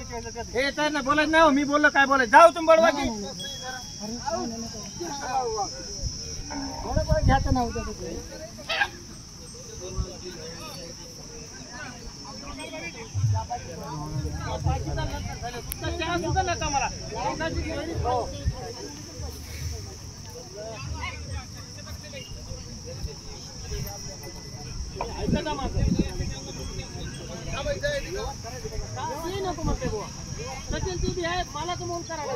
हे तर ना बोलायचं नाही. मी बोललो काय बोलायचं. जाऊ तुम्ही बडवा की घ्यायचं नव्हतं नको म्हणते बुवा. सचिन ती बी आहे मला तर म्हणून करायला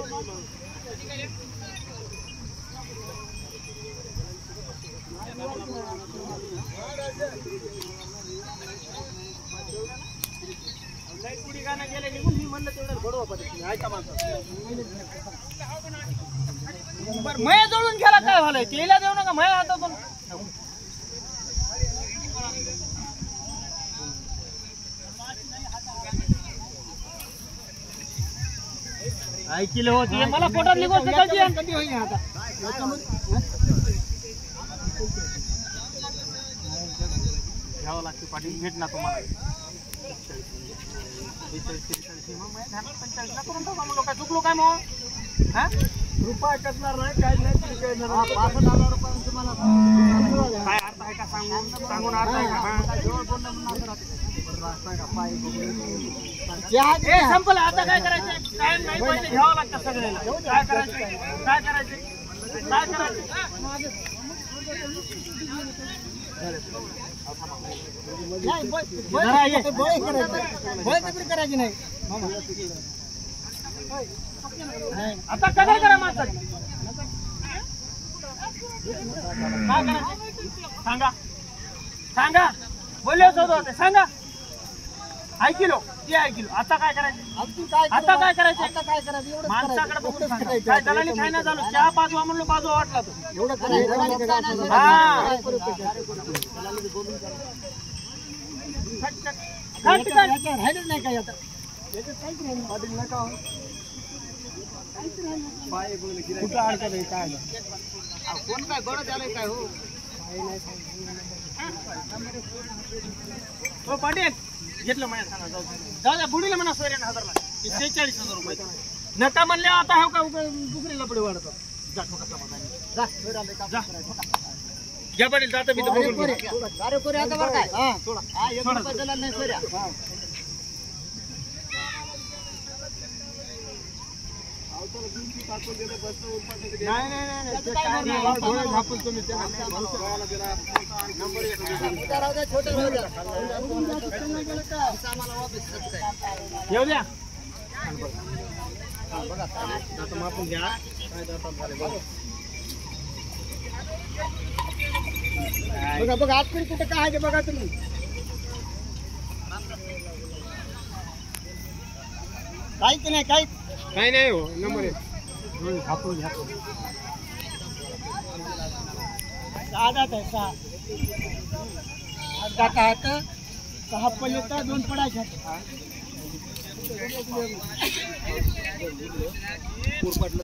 पुढे गाणं गेले निघून मी म्हणलं तेवढं घडवा पडत ऐका माझं. बरं मया जोडून गेला काय झालंय तेला देऊ नका मया हातातून. ऐकले होते मला पोटातली गोष्ट कधी होईल आता घ्यावं लागते पाटील भेट ना तुम्हाला 45 करून टाका मग काय चुकलो काय मग हा रुपये करणार नाही काय नाही 65,000 रुपये तुम्हाला काय अर्थ आहे का सांगून अर्थ आहे का संपलं आता काय करायचं काय नाही पैसे घ्यावं लागतं सगळ्याला काय करायचं काय करायचं काय करायचं करायची नाही आता काय करा माझं काय करायचं सांगा सांगा बोलले होते सांगा ऐकिलो ते ऐकिलो आता काय करायचं आता काय करायचं माणसाकडे बघून सांगा काय दलाली खायला झालो चहा बाजूवा म्हणलो बाजूवा वाटला तो एवढं राहिलंच नाही काय आता कुठं अडचण काय कोण काय गडत आलंय काय हो पाटील घेतलं माझ्या सांगा जाऊ द्या बुडीला म्हणा 46,000 46,000 रुपये नका म्हणले आता हो का दुसरीला पुढे वाढत जा घ्या पाटील जाता मी येऊ द्या मापून घ्या बघा बघा आजपर्यंत कुठं काय आहे बघा तुम्ही काहीच नाही काहीच काही नाही हो नंबर घापून घ्या सहा पल्ले तर 2 पडायच्या